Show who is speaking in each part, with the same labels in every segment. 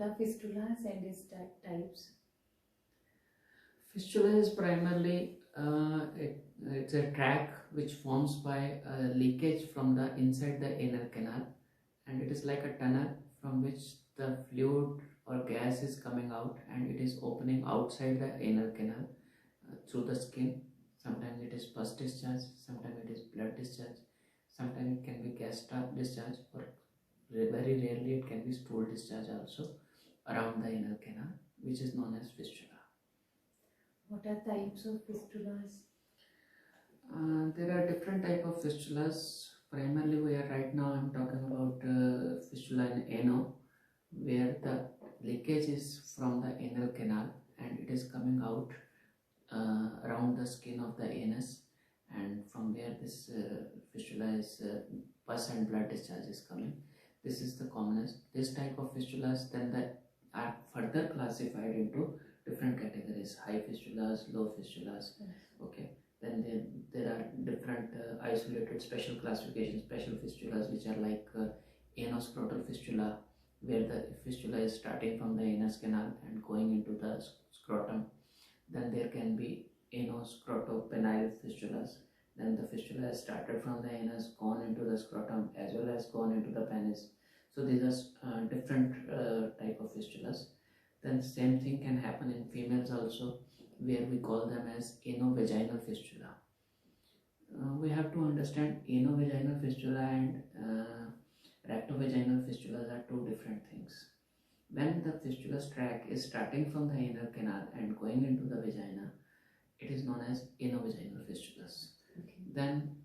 Speaker 1: What are fistulas and its types?
Speaker 2: Fistula is primarily it's a tract which forms by a leakage from the inside the anal canal, and it is like a tunnel from which the fluid or gas is coming out, and it is opening outside the anal canal through the skin. Sometimes it is pus discharge, sometimes it is blood discharge, sometimes it can be gas discharge, or very rarely it can be stool discharge also around the anal canal, which is known as fistula.
Speaker 1: What are types of fistulas?
Speaker 2: There are different type of fistulas. Primarily, right now I'm talking about fistula in ano, where the leakage is from the anal canal and it is coming out around the skin of the anus, and from where this fistula is pus and blood discharge is coming. This is the commonest. This type of fistulas then are further classified into different categories: high fistulas, low fistulas. Okay, then there are different isolated special classifications, special fistulas, which are like anoscrotal fistula, where the fistula is starting from the anus canal and going into the scrotum. Then there can be anoscrotopenile fistulas. Then the fistula has started from the anus, gone into the scrotum, as well as gone into the penis. So these are different type of fistulas. Then same thing can happen in females also, where we call them as anovaginal fistula. We have to understand anovaginal fistula and rectovaginal fistulas are two different things. When the fistula's tract is starting from the anal canal and going into the vagina, it is known as anovaginal fistulas.
Speaker 1: Okay.
Speaker 2: Then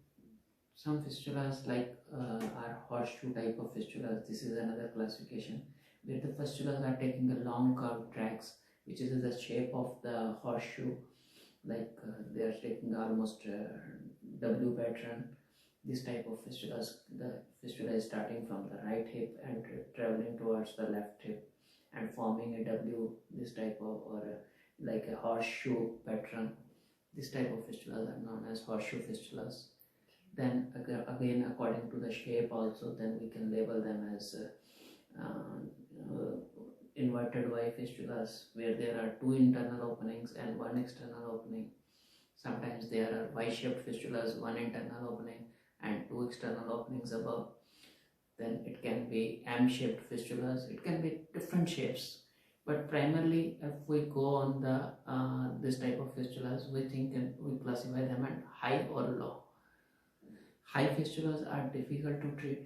Speaker 2: some fistulas like are horseshoe type of fistulas. This is another classification, where the fistulas are taking the long curved tracts, which is the shape of the horseshoe, like they are taking almost W pattern. This type of fistulas, the fistula is starting from the right hip and traveling towards the left hip and forming a W, this type of, or like a horseshoe pattern. This type of fistulas are known as horseshoe fistulas. Then again, according to the shape also, then we can label them as inverted Y fistulas, where there are two internal openings and one external opening. Sometimes there are Y-shaped fistulas, one internal opening and two external openings above. Then it can be M-shaped fistulas. It can be different shapes, but primarily if we go on the this type of fistulas, we classify them at high or low. High fistulas are difficult to treat.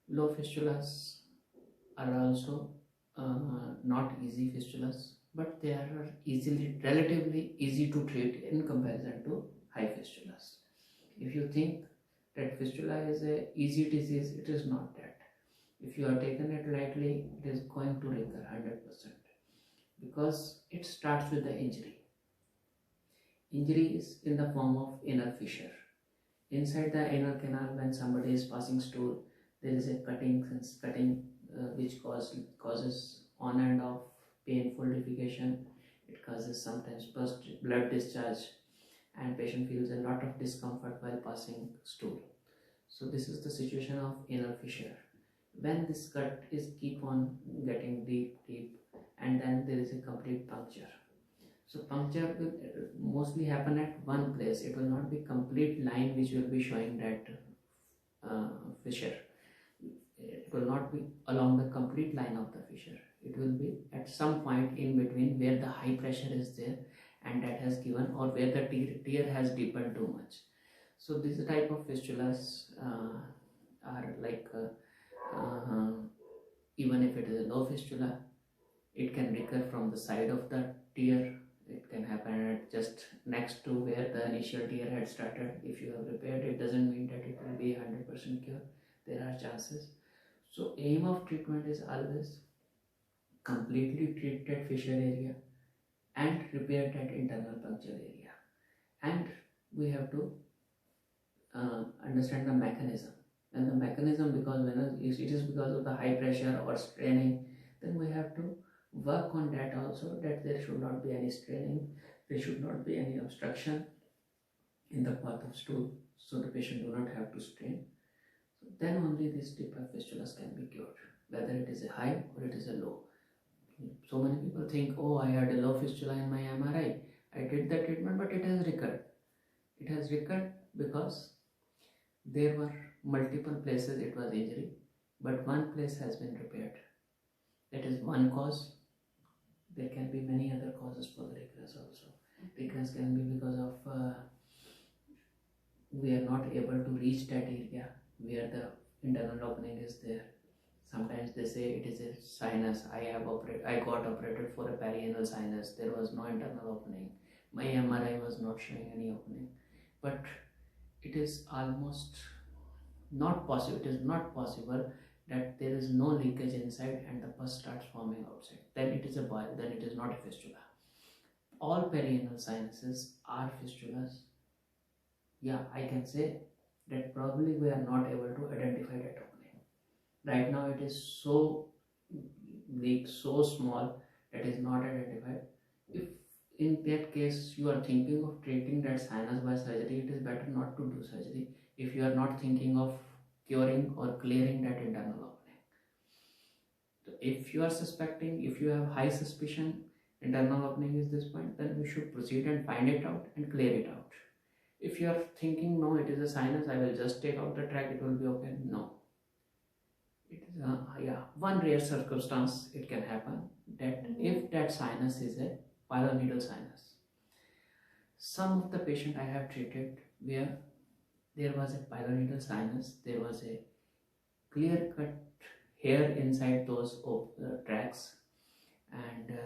Speaker 2: Low fistulas are also not easy fistulas, but they are relatively easy to treat in comparison to high fistulas. If you think that fistula is a easy disease, it is not that. If you are taken it lightly, it is going to recur 100%, because it starts with the injury. Injury is in the form of anal fissure. Inside the anal canal, when somebody is passing stool, there is a cutting which causes on and off painful defecation. It causes sometimes blood discharge, and patient feels a lot of discomfort while passing stool. So this is the situation of anal fissure. When this cut is keep on getting deep, and then there is a complete puncture. So puncture will mostly happen at one place. It will not be complete line which will be showing that fissure. It will not be along the complete line of the fissure. It will be at some point in between where the high pressure is there and that has given, or where the tear has deepened too much. So this type of fistulas are like even if it is a low fistula, it can recur from the side of the tear. It can happen at just next to where the initial tear had started. If you have repaired, it doesn't mean that it will be 100% cure. There are chances. So aim of treatment is always completely treat that fissure area and repair that internal puncture area. And we have to understand the mechanism. And the mechanism, because when it is because of the high pressure or straining, then we have to work on that also, that there should not be any straining, there should not be any obstruction in the path of stool, so the patient do not have to strain. So then only this type of fistulas can be cured, whether it is a high or it is a low. So many people think, oh, I had a low fistula in my MRI. I did the treatment, but it has recurred. It has recurred because there were multiple places it was injury, but one place has been repaired. That is one cause. There can be many other causes for the recurrence also. Recurrence can be because of we are not able to reach that area where the internal opening is there. Sometimes they say it is a sinus. I got operated for a perianal sinus. There was no internal opening. My MRI was not showing any opening. But it is almost not possible. It is not possible that there is no leakage inside and the pus starts forming outside. Then it is a bile. Then it is not a fistula. All perianal sinuses are fistulas. Yeah, I can say that probably we are not able to identify that opening. Right now it is so weak, so small that is not identified. If in that case you are thinking of treating that sinus by surgery, it is better not to do surgery if you are not thinking of curing or clearing that internal opening. So if you are suspecting, if you have high suspicion internal opening is this point, then we should proceed and find it out and clear it out. If you are thinking, no, it is a sinus, I will just take out the track, it will be okay. No. It is one rare circumstance it can happen that if that sinus is a pilonidal sinus. Some of the patient I have treated where there was a pilonidal sinus, there was a clear-cut hair inside those tracks, and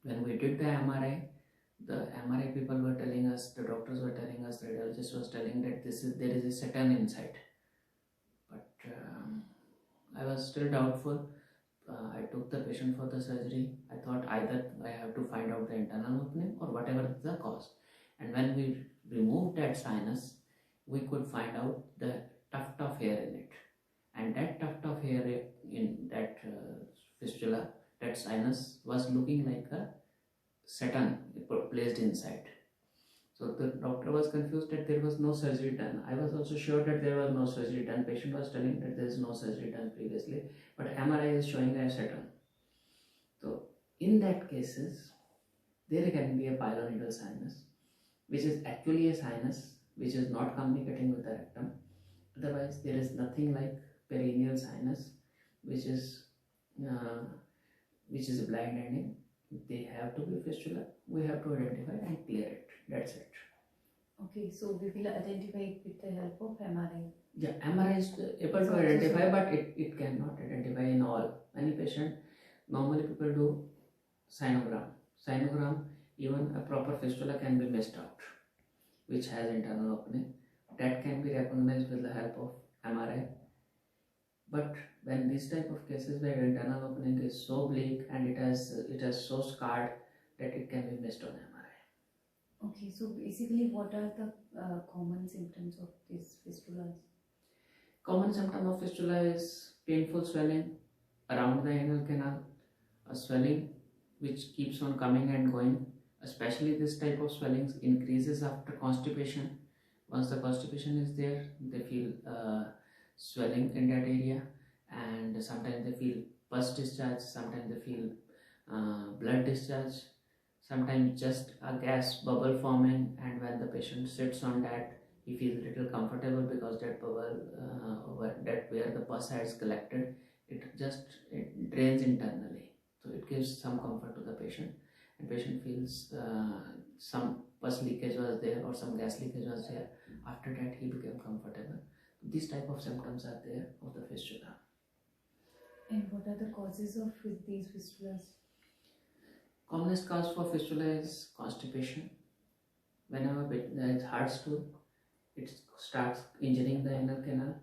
Speaker 2: when we did the MRI people were telling us, the doctors were telling us, the radiologist was telling that there is a satin inside. But I was still doubtful. I took the patient for the surgery. I thought either I have to find out the internal opening or whatever the cause. And when we removed that sinus, we could find out the tuft of hair in it. And that tuft of hair in that fistula, that sinus, was looking like a satin placed inside. So the doctor was confused that there was no surgery done. I was also sure that there was no surgery done. Patient was telling that there is no surgery done previously, but MRI is showing a satin. So in that cases, there can be a pilonidal sinus, which is actually a sinus which is not communicating with the rectum. Otherwise, there is nothing like perineal sinus, which is a blind ending. They have to be fistula. We have to identify and clear it. That's it.
Speaker 1: Okay, so we will identify it with the help of MRI.
Speaker 2: Yeah, MRI is able to identify, but it cannot identify in all. Many patients, normally people do sinogram. Sinogram, even a proper fistula can be missed out, which has internal opening. That can be recognized with the help of MRI. But when this type of cases where internal opening is so bleak and it has so scarred that it can be missed on MRI.
Speaker 1: Okay, so basically what are the common symptoms of these fistulas?
Speaker 2: Common symptom of fistula is painful swelling around the anal canal, a swelling which keeps on coming and going. Especially this type of swellings increases after constipation. Once the constipation is there, they feel swelling in that area, and sometimes they feel pus discharge, sometimes they feel blood discharge, sometimes just a gas bubble forming, and when the patient sits on that, he feels little comfortable because that bubble where the pus has collected, it drains internally, so it gives some comfort to the patient, and patient feels some pus leakage was there or some gas leakage was there. After that he became comfortable. These type of symptoms are there of the fistula.
Speaker 1: And what are the causes of these fistulas?
Speaker 2: Commonest cause for fistula is constipation. Whenever there is hard stool, it starts injuring the anal canal.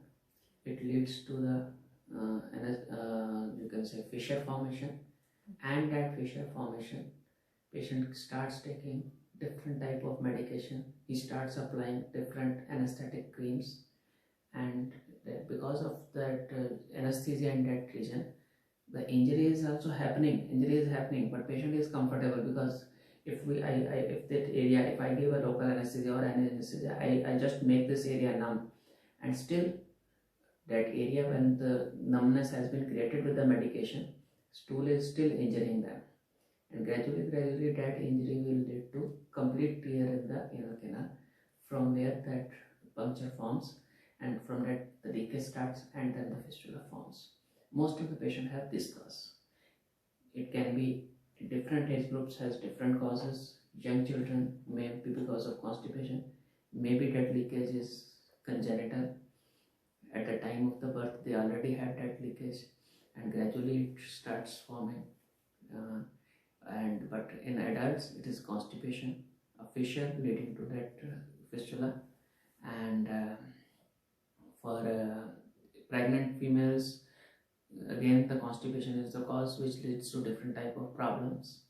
Speaker 2: It leads to the you can say fissure formation, and that fissure formation, patient starts taking different type of medication. He starts applying different anesthetic creams, and because of that anesthesia in that region, the injury is also happening. Injury is happening, but patient is comfortable because if that area, if I give a local anesthesia or any anesthesia, I just make this area numb, and still that area, when the numbness has been created with the medication, stool is still injuring them, and gradually that injury will lead to complete tear in the anal canal, from where that puncture forms, and from that the leakage starts, and then the fistula forms. Most of the patients have this cause. It can be different age groups, has different causes. Young children may be because of constipation, maybe that leakage is congenital. At the time of the birth they already had that leakage, and gradually it starts forming. But in adults it is constipation, a fissure leading to that fistula. And for pregnant females, again the constipation is the cause, which leads to different type of problems.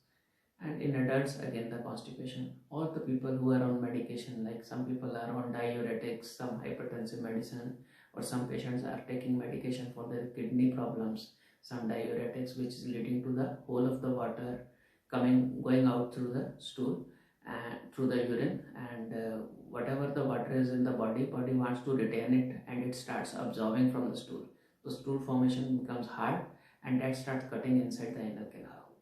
Speaker 2: And in adults, again the constipation. All the people who are on medication, like some people are on diuretics, some hypertensive medicine, or some patients are taking medication for their kidney problems, some diuretics, which is leading to the whole of the water going out through the stool and through the urine, and whatever the water is in the body wants to retain it, and it starts absorbing from the stool. The stool formation becomes hard, and that starts cutting inside the anal canal,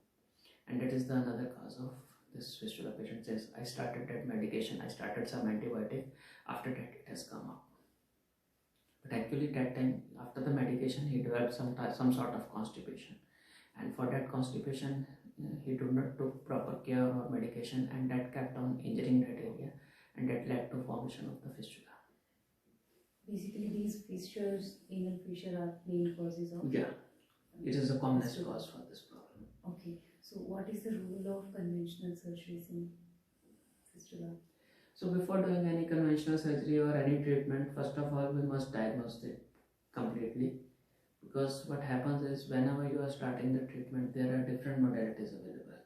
Speaker 2: and that is the another cause of this fistula. Patient says, I started that medication, I started some antibiotic, after that it has come up. But actually that time, after the medication, he developed some sort of constipation, and for that constipation he did not took proper care or medication, and that kept on injuring that area, and that led to formation of the fistula.
Speaker 1: Basically, these fissures, anal fissure, are main causes of.
Speaker 2: Yeah, it is the commonest cause for this problem.
Speaker 1: Okay, so what is the role of conventional surgeries in fistula?
Speaker 2: So before doing any conventional surgery or any treatment, first of all we must diagnose it completely, because what happens is, whenever you are starting the treatment, there are different modalities available.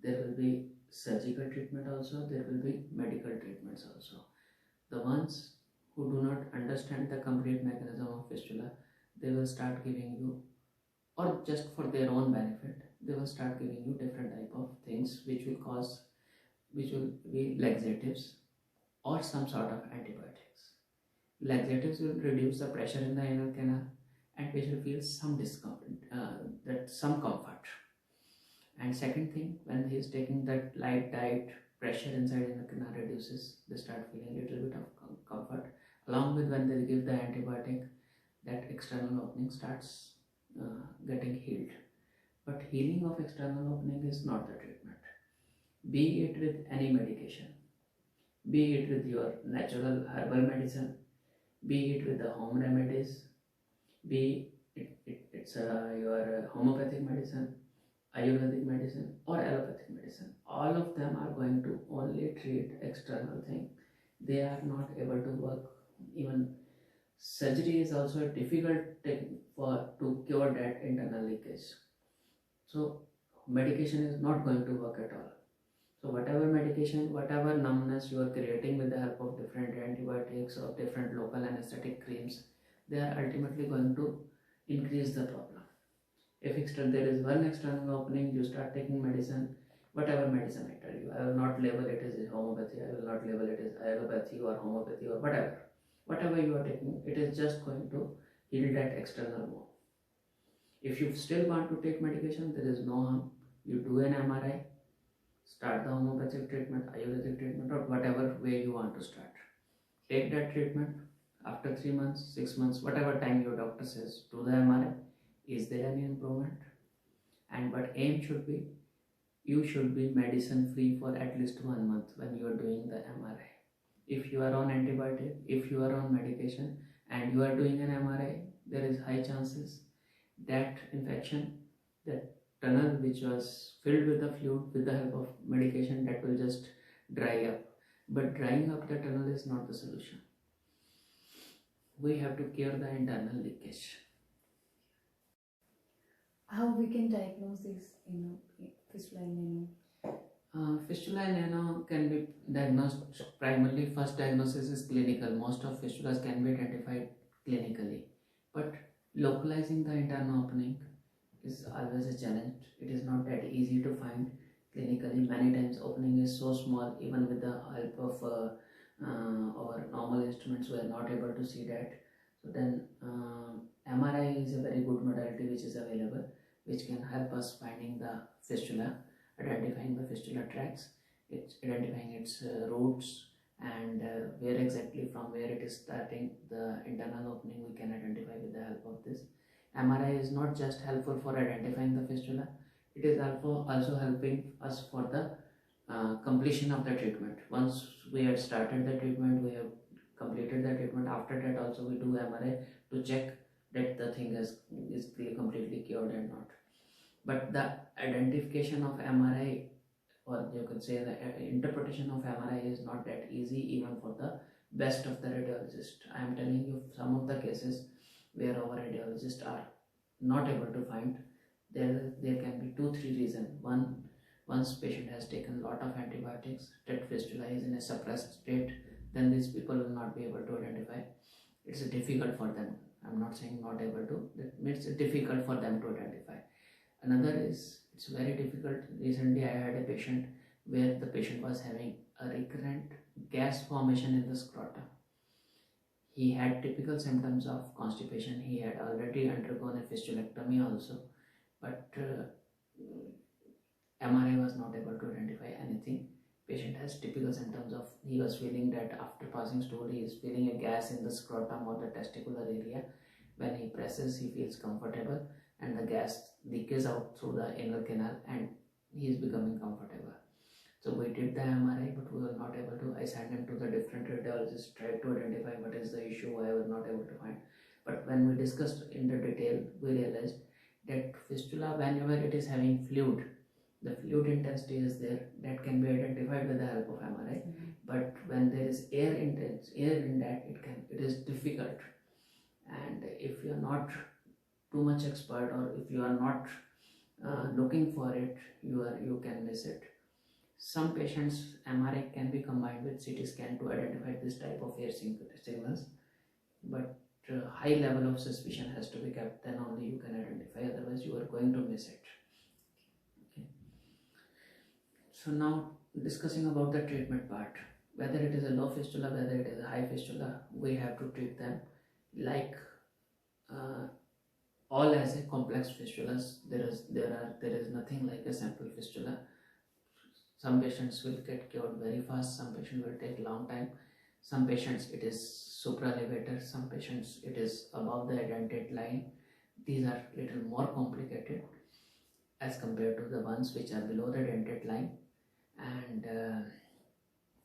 Speaker 2: There will be surgical treatment also, there will be medical treatments also. The ones who do not understand the complete mechanism of fistula, they will start giving you, or just for their own benefit, they will start giving you different type of things which will be laxatives or some sort of antibiotics. Laxatives will reduce the pressure in the anal canal, and patient feels some discomfort, some comfort. And second thing, when he is taking that light diet, pressure inside the canal reduces, they start feeling a little bit of comfort. Along with when they give the antibiotic, that external opening starts getting healed. But healing of external opening is not the treatment. Be it with any medication, be it with your natural herbal medicine, be it with the home remedies, be it's your homeopathic medicine, Ayurvedic medicine, or allopathic medicine. All of them are going to only treat external thing. They are not able to work. Even surgery is also a difficult thing to cure that internal leakage. So medication is not going to work at all. So whatever medication, whatever numbness you are creating with the help of different antibiotics or different local anesthetic creams, they are ultimately going to increase the problem. If there is one external opening, you start taking medicine, whatever medicine I tell you, I will not label it as homeopathy, I will not label it as allopathy or homeopathy or whatever. Whatever you are taking, it is just going to heal that external wound. If you still want to take medication, there is no harm. You do an MRI, start the homeopathic treatment, Ayurvedic treatment, or whatever way you want to start. Take that treatment. After 3 months, 6 months, whatever time your doctor says, do the MRI. Is there any improvement? But aim should be, you should be medicine free for at least 1 month when you are doing the MRI. If you are on antibiotic, if you are on medication and you are doing an MRI, there is high chances that infection, that tunnel which was filled with the fluid with the help of medication, that will just dry up. But drying up the tunnel is not the solution. We have to cure the internal leakage.
Speaker 1: How we can diagnose this, fistula in ano?
Speaker 2: Fistula in ano can be diagnosed primarily. First diagnosis is clinical. Most of fistulas can be identified clinically, but localizing the internal opening is always a challenge. It is not that easy to find clinically. Many times opening is so small, even with the help of our normal instruments we are not able to see that. So then MRI is a very good modality which is available. which can help us finding the fistula, identifying the fistula tracks, it's identifying its roots, and where exactly from where it is starting, the internal opening we can identify with the help of this. MRI is not just helpful for identifying the fistula, it is also helping us for the completion of the treatment. Once we have started the treatment, we have completed the treatment, after that also we do MRI to check that the thing is completely cured and not. But the identification of MRI, or you could say the interpretation of MRI, is not that easy even for the best of the radiologists. I am telling you some of the cases where our radiologists are not able to find. There can be 2-3 reasons. One, once patient has taken lot of antibiotics, that fistula is in a suppressed state, then these people will not be able to identify. It's difficult for them. I'm not saying not able to, that makes it difficult for them to identify. Another is, it's very difficult. Recently I had a patient where the patient was having a recurrent gas formation in the scrotum. He had typical symptoms of constipation. He had already undergone a fistulectomy also, but MRI was not able to identify anything. Patient has typical symptoms of, he was feeling that after passing stool he is feeling a gas in the scrotum or the testicular area. When he presses, he feels comfortable and the gas leaks out through the anal canal and he is becoming comfortable. So we did the MRI, but we were not able to. I sent him to the different radiologists, tried to identify what is the issue, I was not able to find. But when we discussed in the detail, we realized that fistula, whenever it is having fluid, the fluid intensity is there, that can be identified with the help of MRI. But when there is air in that, it is difficult. And if you are not too much expert, or if you are not looking for it, you can miss it. Some patients, MRI can be combined with CT scan to identify this type of air signals, but high level of suspicion has to be kept, then only you can identify, otherwise you are going to miss it. Okay. So now discussing about the treatment part, whether it is a low fistula, whether it is a high fistula, we have to treat them like all as a complex fistulas. There is nothing like a simple fistula. Some patients will get cured very fast, some patients will take long time, some patients it is supraelevator, some patients it is above the edentate line. These are little more complicated as compared to the ones which are below the edentate line. And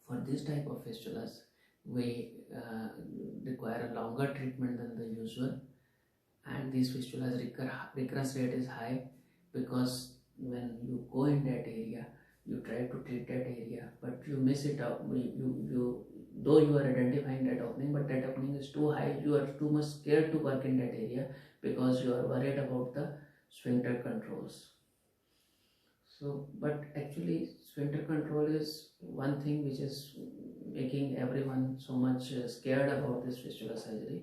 Speaker 2: for this type of fistulas, we require a longer treatment than the usual, and these fistulas recurrence rate is high, because when you go in that area, you try to treat that area, but you miss it out. Though you are identifying that opening, but that opening is too high, you are too much scared to work in that area because you are worried about the sphincter controls. So, but actually sphincter control is one thing which is making everyone so much scared about this fistula surgery.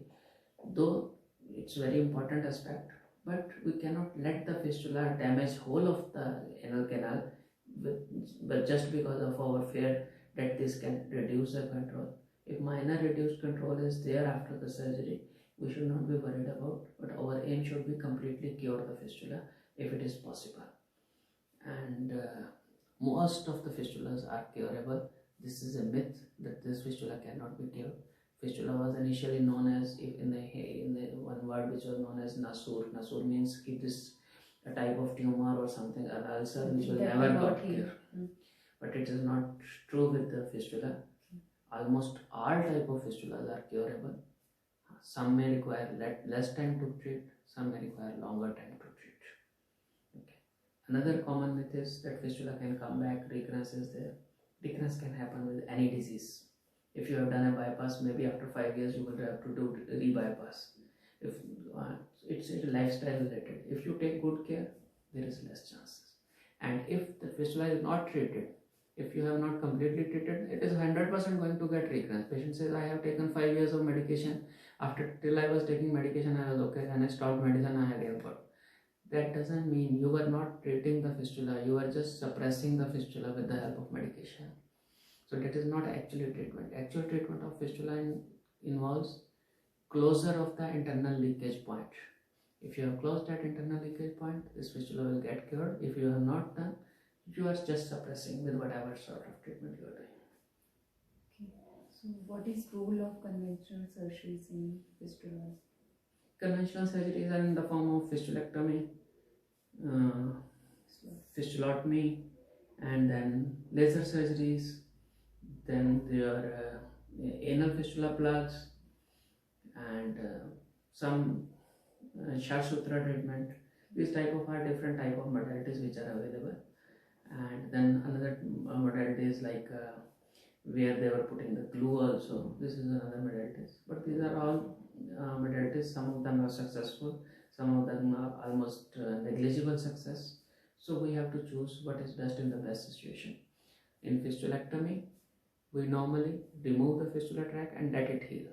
Speaker 2: Though it's very important aspect, but we cannot let the fistula damage whole of the anal canal but just because of our fear that this can reduce the control. If minor reduced control is there after the surgery, we should not be worried about, but our aim should be completely cure the fistula if it is possible. And most of the fistulas are curable. This is a myth that this fistula cannot be cured. Fistula was initially known as, in the one word which was known as nasur. Nasur means it is a type of tumor or something, an ulcer which will never got cured. But it is not true with the fistula. Almost all type of fistulas are curable. Some may require less time to treat, some may require longer time to treat. Okay. Another common myth is that fistula can come back, recurrence is there. Recurrence can happen with any disease. If you have done a bypass, maybe after 5 years you will have to do re-bypass. If it's lifestyle related. If you take good care, there is less chances. And if the fistula is not treated, if you have not completely treated, it is 100% going to get recurrence. Patient says, I have taken 5 years of medication. Till I was taking medication, I was okay. Then I stopped medicine, I again got. That doesn't mean you were not treating the fistula. You are just suppressing the fistula with the help of medication. So that is not actually treatment. Actual treatment of fistula involves closure of the internal leakage point. If you have closed that internal leakage point, this fistula will get cured. If you have not done, you are just suppressing with whatever sort of treatment you are doing.
Speaker 1: Okay. So what is role of conventional surgeries in fistulas?
Speaker 2: Conventional surgeries are in the form of fistulectomy, fistulotomy, and then laser surgeries. Then there are anal fistula plugs and some Shasutra treatment. These type of are different type of modalities which are available. And then another modality is like where they were putting the glue also. This is another modalities. But these are all modalities. Some of them are successful, some of them are almost negligible success. So we have to choose what is best in the best situation. In fistulectomy, we normally remove the fistula tract and let it heal.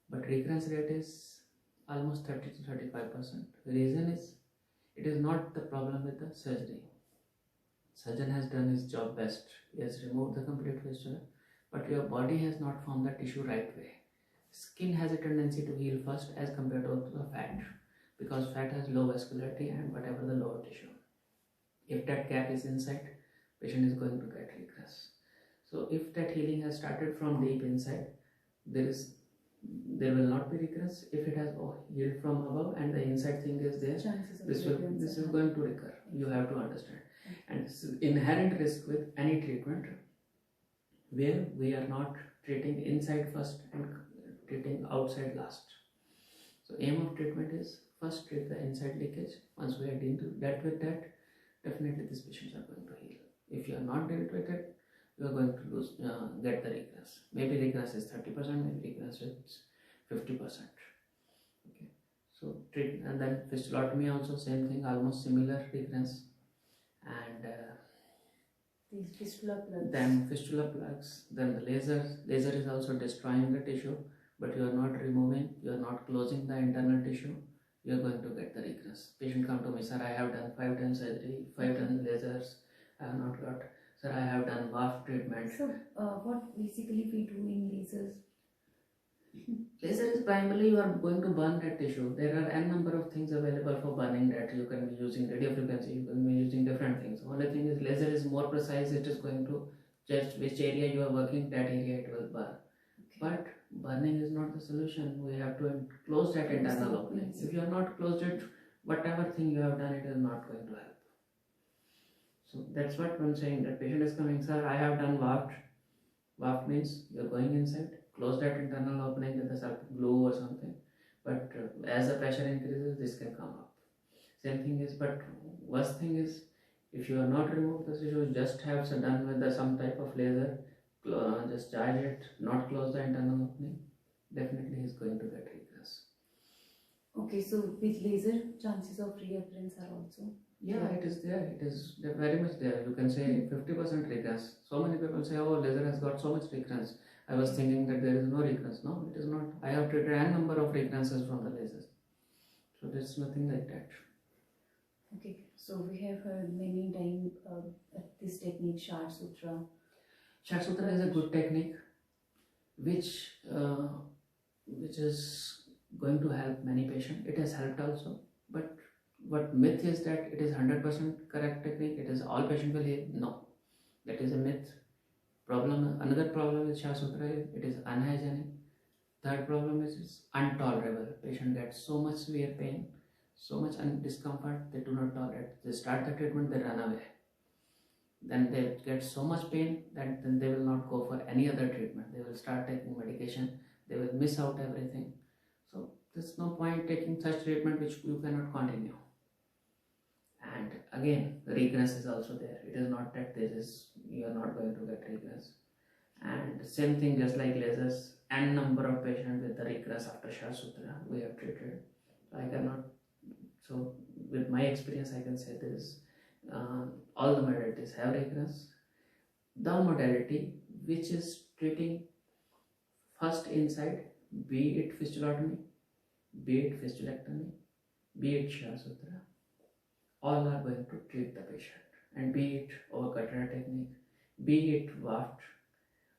Speaker 2: But recurrence rate is almost 30 to 35%. The reason is it is not the problem with the surgery. Surgeon has done his job best. He has removed the complete fistula, but your body has not formed the tissue right way. Skin has a tendency to heal first as compared to the fat, because fat has low vascularity and whatever the lower tissue. If that gap is inside, patient is going to get regress. So if that healing has started from deep inside, there will not be recurrence. If it has healed from above and the inside thing is there, this is going to recur. You have to understand. And this is inherent risk with any treatment where we are not treating inside first and treating outside last. So aim of treatment is first treat the inside leakage. Once we are dealt with that, definitely these patients are going to heal. If you are not dealt with it, you are going to get the recurrence. Maybe recurrence is 30%, maybe recurrence is 50%. Okay. So treat, and then fistulotomy also same thing, almost similar recurrence. And
Speaker 1: these fistula plugs.
Speaker 2: Then fistula plugs, then the laser is also destroying the tissue, but you are not removing, you are not closing the internal tissue, you are going to get the recurrence. Patient come to me, sir, I have done 5 times surgery, 5 times lasers, I have not got. Sir, I have done WAF treatment.
Speaker 1: So what basically we do in lasers?
Speaker 2: Laser is primarily you are going to burn that tissue. There are n number of things available for burning that. You can be using radio frequency, you can be using different things. Only thing is laser is more precise. It is going to just which area you are working, that area it will burn. Okay. But burning is not the solution. We have to close that internal opening. If you are not closed it, whatever thing you have done, it is not going to help. So that's what I'm saying. That patient is coming, sir, I have done WAFT. WAFT means you are going inside, close that internal opening with a glue or something. But as the pressure increases, this can come up. Same thing is, but worst thing is, if you are not removed the tissue, just have done with some type of laser, just charge it, not close the internal opening, definitely is going to get regress.
Speaker 1: Okay, so with laser, chances of reoccurrence are also?
Speaker 2: Yeah, it is there. It is very much there. You can say 50% recurrence. So many people say, oh, laser has got so much recurrence. I was thinking that there is no recurrence. No, it is not. I have treated a number of recurrences from the lasers. So there is nothing like that.
Speaker 1: Okay, so we have heard many times this technique, Shasutra.
Speaker 2: Shasutra is a good technique which is going to help many patients. It has helped also. But what myth is that it is 100% correct technique, it is all patient will heal. No, that is a myth. Another problem with Shasutra is it is unhygienic. Third problem is it's intolerable. Patient gets so much severe pain, so much discomfort, they do not tolerate. They start the treatment, they run away. Then they get so much pain that then they will not go for any other treatment. They will start taking medication, they will miss out everything. So there's no point taking such treatment which you cannot continue. And again, the regress is also there. It is not that you are not going to get regress. And same thing, just like lasers, n number of patients with the regress after Shasutra we have treated. So with my experience, I can say this: all the modalities have regress. The modality which is treating first inside, be it fistulotomy, be it fistulectomy, be it Shasutra, all are going to treat the patient. And be it overcutter technique, be it WAFT,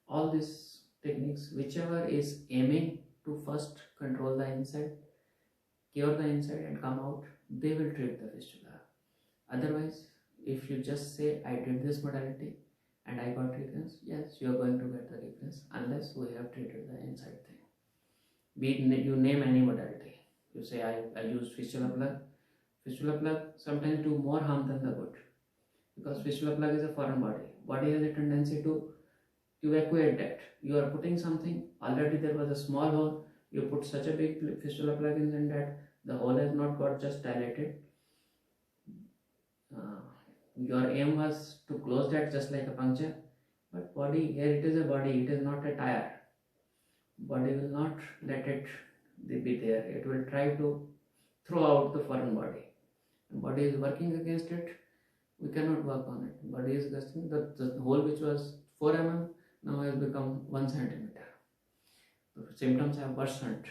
Speaker 2: all these techniques, whichever is aiming to first control the inside, cure the inside and come out, they will treat the fistula. Otherwise, if you just say, I did this modality and I got recurrence, yes, you are going to get the recurrence unless we have treated the inside thing. Be it you name any modality. You say, I use fistula plug. Fistula plug sometimes do more harm than the good, because fistula plug is a foreign body. Body has a tendency to evacuate that. You are putting something, already there was a small hole, you put such a big fistula plug in that the hole has not got just dilated. Your aim was to close that just like a puncture, but body, here it is a body, it is not a tire. Body will not let it be there. It will try to throw out the foreign body. And body is working against it. We cannot work on it. Body is gusting. The hole which was 4 mm now has become 1 centimeter. The symptoms have worsened.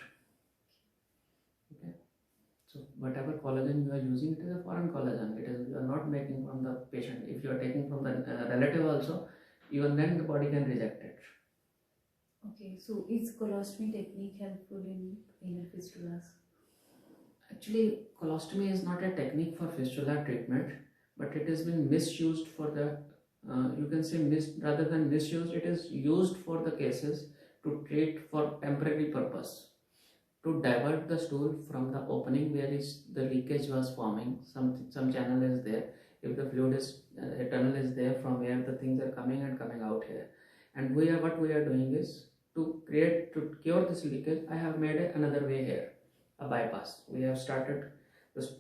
Speaker 2: Okay. So whatever collagen you are using, it is a foreign collagen. It is, you are not making from the patient. If you are taking from the relative also, even then the body can reject it.
Speaker 1: Okay, so is colostomy technique helpful in anal fistulas?
Speaker 2: Actually, colostomy is not a technique for fistula treatment, but it has been misused for the, you can say rather than misused, it is used for the cases to treat for temporary purpose, to divert the stool from the opening where the leakage was forming. Some channel is there. If the fluid is, a tunnel is there from where the things are coming and coming out here. And what we are doing is to cure this leakage. I have made another way here, a bypass. We have started this,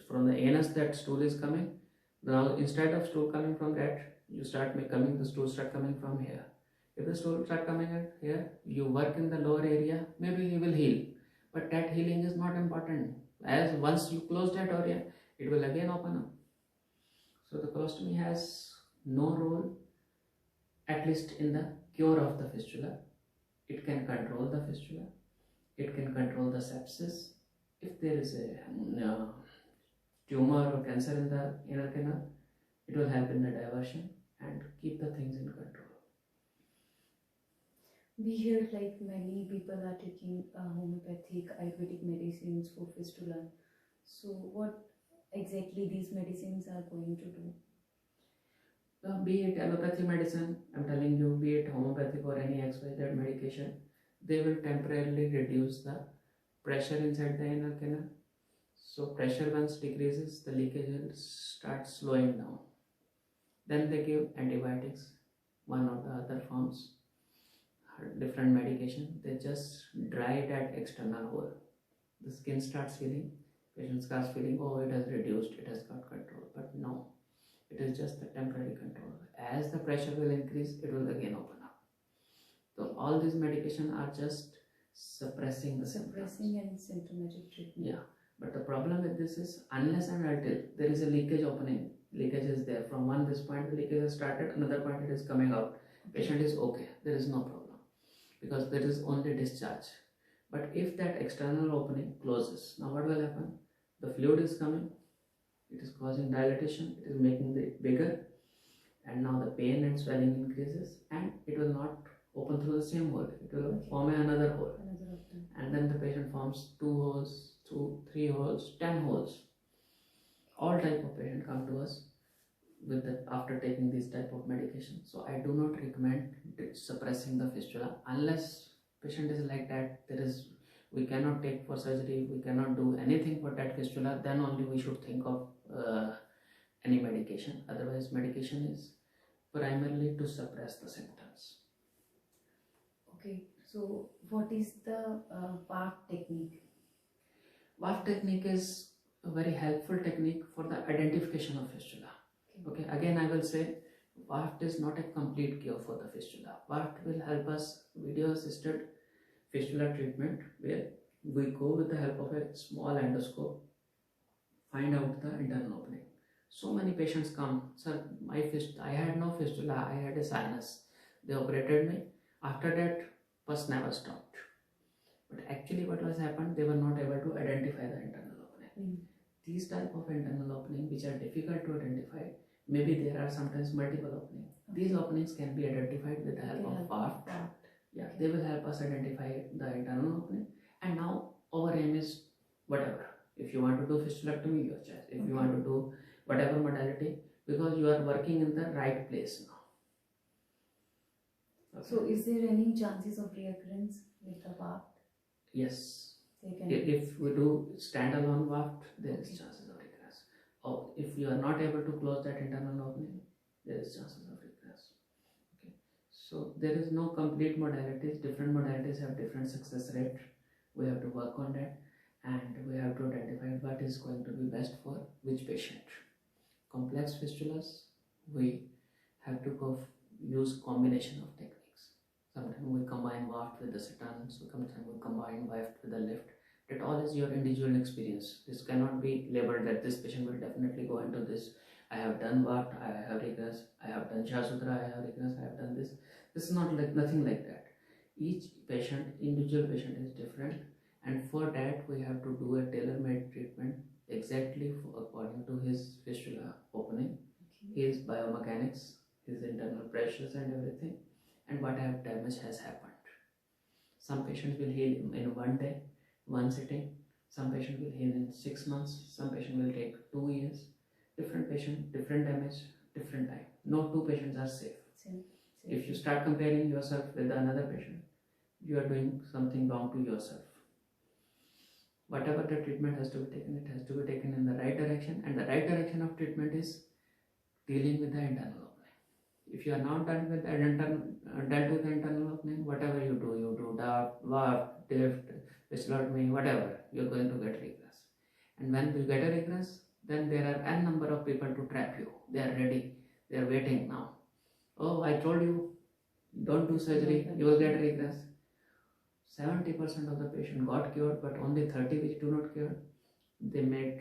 Speaker 2: from the anus that stool is coming. Now instead of stool coming from that, the stool start coming from here. If the stool start coming at here, you work in the lower area, maybe he will heal. But that healing is not important. As once you close that area, it will again open up. So the colostomy has no role, at least in the cure of the fistula. It can control the fistula. It can control the sepsis. If there is a tumor or cancer in the inner canal, it will help in the diversion and keep the things in control.
Speaker 1: We hear like many people are taking homeopathic Ayurvedic medicines for fistula. So what exactly these medicines are going to do?
Speaker 2: Be it allopathic medicine, I'm telling you, be it homeopathic or any XYZ medication, they will temporarily reduce the pressure inside the inner canal. So pressure once decreases, the leakage will start slowing down. Then they give antibiotics, one or the other forms, different medication. They just dry that external hole. The skin starts healing, patient starts feeling, oh, it has reduced, it has got control. But no, it is just the temporary control. As the pressure will increase, it will again open up. So all these medications are just suppressing the symptoms.
Speaker 1: And symptomatic treatment.
Speaker 2: Yeah, but the problem with this is, unless and until there is a leakage opening, leakage is there from this point, the leakage has started, another point it is coming out. Patient is okay, there is no problem, because there is only discharge. But if that external opening closes, now what will happen? The fluid is coming, it is causing dilatation, it is making it bigger, and now the pain and swelling increases, and it will not open through the same hole, it will form another hole. And then the patient forms 2 holes, 2, 3 holes, 10 holes. All type of patient come to us with after taking this type of medication. So I do not recommend suppressing the fistula unless patient is like that. We cannot take for surgery, we cannot do anything for that fistula, then only we should think of any medication. Otherwise, medication is primarily to suppress the symptoms.
Speaker 1: Okay, so what is the WAF technique?
Speaker 2: WAF technique is a very helpful technique for the identification of fistula. Okay, again I will say, WAF is not a complete cure for the fistula. WAF will help us video assisted fistula treatment, where we go with the help of a small endoscope, find out the internal opening. So many patients come, sir, I had no fistula, I had a sinus. They operated me. After that, pus never stopped. But actually what was happened, they were not able to identify the internal opening. These type of internal opening which are difficult to identify, maybe there are sometimes multiple openings. These openings can be identified with the help of WAF. Yeah, they will help us identify the internal opening. And now our aim is whatever. If you want to do fistulectomy, your choice. If you want to do whatever modality, because you are working in the right place now. Okay.
Speaker 1: So is there any chances of reoccurrence with the waft?
Speaker 2: Yes. If we do standalone waft, there is chances of recurrence. Or if you are not able to close that internal opening, there is chances of recurrence. Okay. So there is no complete modalities. Different modalities have different success rate. We have to work on that, and we have to identify what is going to be best for which patient. Complex fistulas, we have to use combination of techniques. Sometimes we combine waft with the sit-on, sometimes we combine waft with the lift. That all is your individual experience. This cannot be labeled that this patient will definitely go into this. I have done waft, I have regress, I have done Shasutra, I have regress, I have done this. This is not like nothing like that. Each patient, individual patient is different, and for that we have to do a tailor-made treatment exactly according to his fistula opening, his biomechanics, his internal pressures and everything, and what damage has happened. Some patients will heal in one day, one sitting. Some patient will heal in 6 months. Some patient will take 2 years. Different patient, different damage, different time. No two patients are safe. If you start comparing yourself with another patient, you are doing something wrong to yourself. Whatever the treatment has to be taken, it has to be taken in the right direction, and the right direction of treatment is dealing with the internal opening. If you are not done with the internal opening, whatever you do waft, dift, fistulotomy, whatever, you are going to get regress. And when you get a regress, then there are n number of people to trap you. They are ready. They are waiting now. Oh, I told you, don't do surgery, you will get regress. 70% of the patient got cured, but only 30 which do not cure, they made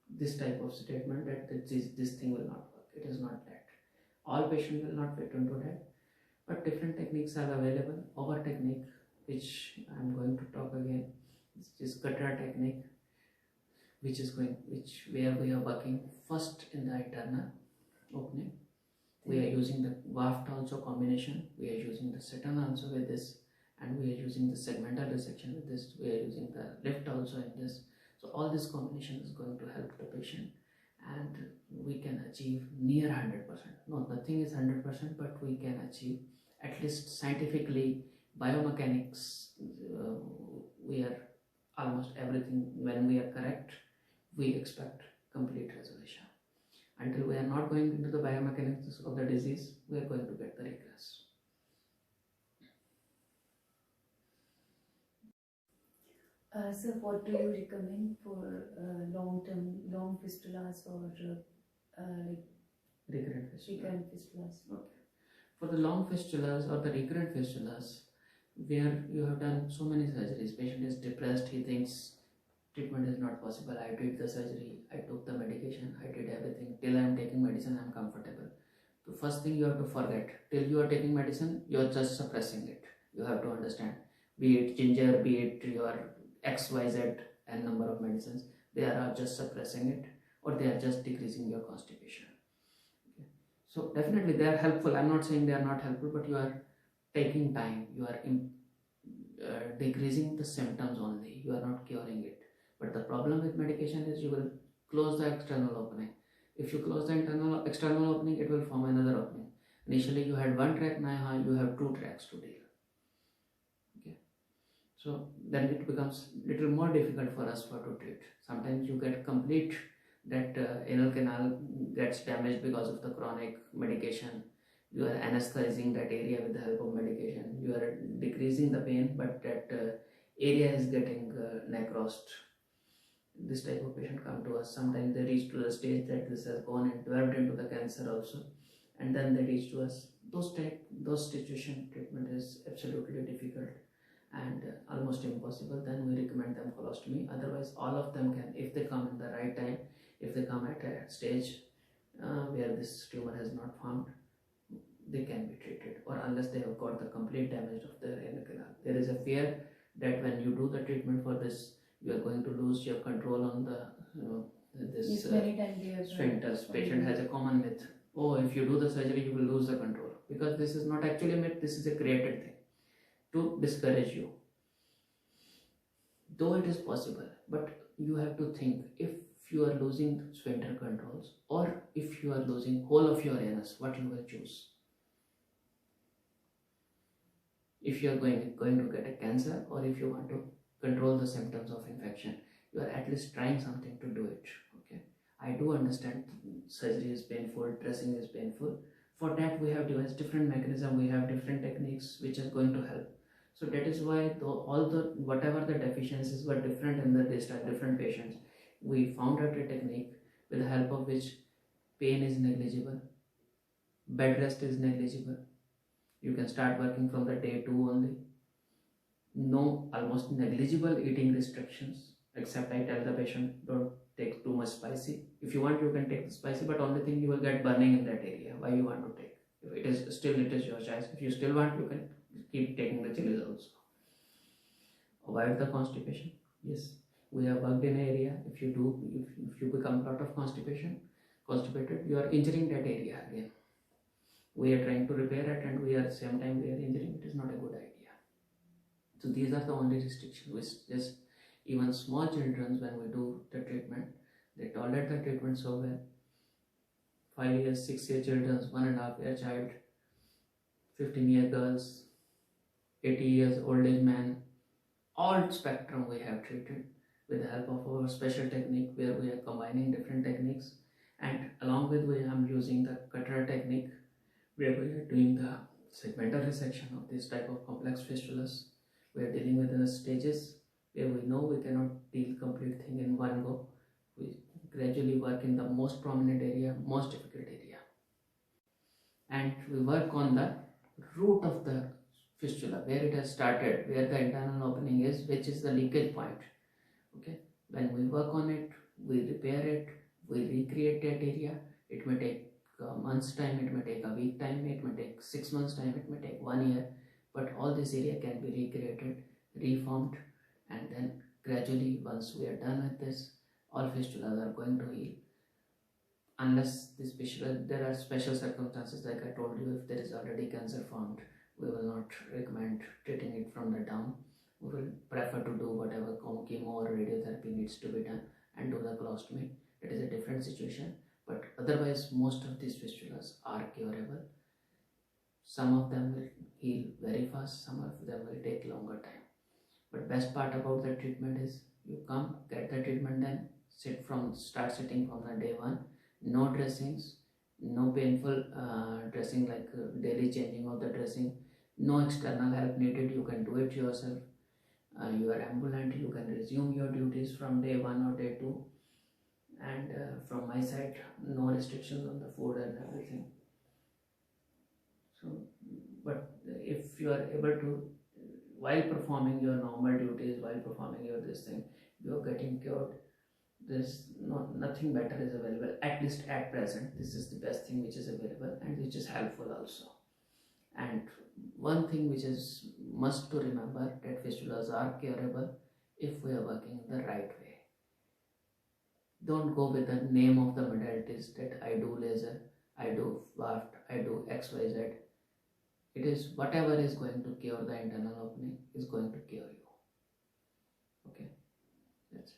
Speaker 2: this type of statement that this thing will not work. It is not that. All patients will not fit into that, but different techniques are available. Our technique, which I am going to talk again, is Katra technique, where we are working first in the internal opening. We are using the waft also combination. We are using the sit-on also with this, and we are using the segmental resection with this. We are using the lift also in this. So all this combination is going to help the patient, and we can achieve near 100%. No, nothing is 100%, but we can achieve at least scientifically, biomechanics. We are almost everything. When we are correct, we expect complete resolution. Until we are not going into the biomechanics of the disease, we are going to get the regress.
Speaker 1: So what do you recommend for long fistulas or
Speaker 2: recurrent
Speaker 1: fistulas?
Speaker 2: Okay. For the long fistulas or the recurrent fistulas, where you have done so many surgeries, patient is depressed, he thinks treatment is not possible. I did the surgery, I took the medication, I did everything. Till I am taking medicine, I am comfortable. The first thing you have to forget, till you are taking medicine, you are just suppressing it. You have to understand, be it ginger, be it your XYZ and number of medicines, they are just suppressing it, or they are just decreasing your constipation. Okay. So definitely they are helpful. I am not saying they are not helpful, but you are taking time. You are decreasing the symptoms only. You are not curing it. But the problem with medication is you will close the external opening. If you close the external opening, it will form another opening. Initially you had one track, now you have 2 tracks to deal. Okay. So then it becomes little more difficult for us to treat. Sometimes you get complete, that anal canal gets damaged because of the chronic medication. You are anesthetizing that area with the help of medication. You are decreasing the pain, but that area is getting necrosed. This type of patient come to us. Sometimes they reach to the stage that this has gone and developed into the cancer also, and then they reach to us. Those situation treatment is absolutely difficult and almost impossible. Then we recommend them colostomy. Otherwise, all of them can, if they come in the right time, if they come at a stage where this tumor has not formed, they can be treated, or unless they have got the complete damage of the anal canal. There is a fear that when you do the treatment for this, you are going to lose your control on the sphincters. Patient has a common myth. Oh, if you do the surgery, you will lose the control. Because this is not actually a myth, this is a created thing to discourage you. Though it is possible, But you have to think, if you are losing sphincter controls or if you are losing whole of your anus, what you will choose? If you are going to get a cancer, or if you want to control the symptoms of infection, you are at least trying something to do it. Okay, I do understand surgery is painful, dressing is painful. For that we have devised different mechanism, we have different techniques which are going to help. So that is why whatever the deficiencies were different in the different patients, we found out a technique with the help of which pain is negligible, bed rest is negligible, you can start working from the day 2 only. No, almost negligible eating restrictions, except I tell the patient, don't take too much spicy. If you want, you can take the spicy, but only thing, you will get burning in that area. Why you want to take? If it is your choice. If you still want, you can keep taking the chilies also. Avoid the constipation. Yes, we have worked in an area. If you become a lot of constipated, you are injuring that area again. We are trying to repair it, and we are at the same time we are injuring. It is not a good idea. So these are the only restrictions. We just, even small children, when we do the treatment, they tolerate the treatment so well. 5 years, 6 year children, 1.5 year child, 15-year girls, 80 years old age man, all spectrum we have treated with the help of our special technique, where we are combining different techniques, and along with I am using the cutter technique, where we are doing the segmental resection of this type of complex fistulas. We are dealing with the stages where we know we cannot deal complete thing in one go. We gradually work in the most prominent area, most difficult area, and we work on the root of the fistula, where it has started, where the internal opening is, which is the leakage point. Okay, when we work on it, we repair it, we recreate that area. It may take a month's time, it may take a week time, it may take 6 months time, it may take 1 year, but all this area can be recreated, reformed, and then gradually, once we are done with this, all fistulas are going to heal. Unless this fistula, there are special circumstances, like I told you, if there is already cancer formed, we will not recommend treating it from the down. We will prefer to do whatever chemo or radiotherapy needs to be done and do the colostomy. It is a different situation, but otherwise most of these fistulas are curable. Some of them will heal very fast, some of them will take longer time. But best part about the treatment is, you come, get the treatment done, start sitting from the day 1. No dressings, no painful dressing, like daily changing of the dressing, no external help needed. You can do it yourself. You are ambulant, you can resume your duties from day 1 or day 2, and from my side, no restrictions on the food and everything. So, but if you are able to, while performing your normal duties, while performing your this thing, you are getting cured, there's nothing better is available, at least at present. This is the best thing which is available, and which is helpful also. And one thing which is must to remember, that fistulas are curable if we are working the right way. Don't go with the name of the modalities, that I do laser, I do waft, I do XYZ. It is whatever is going to cure the internal opening is going to cure you. Okay, that's it.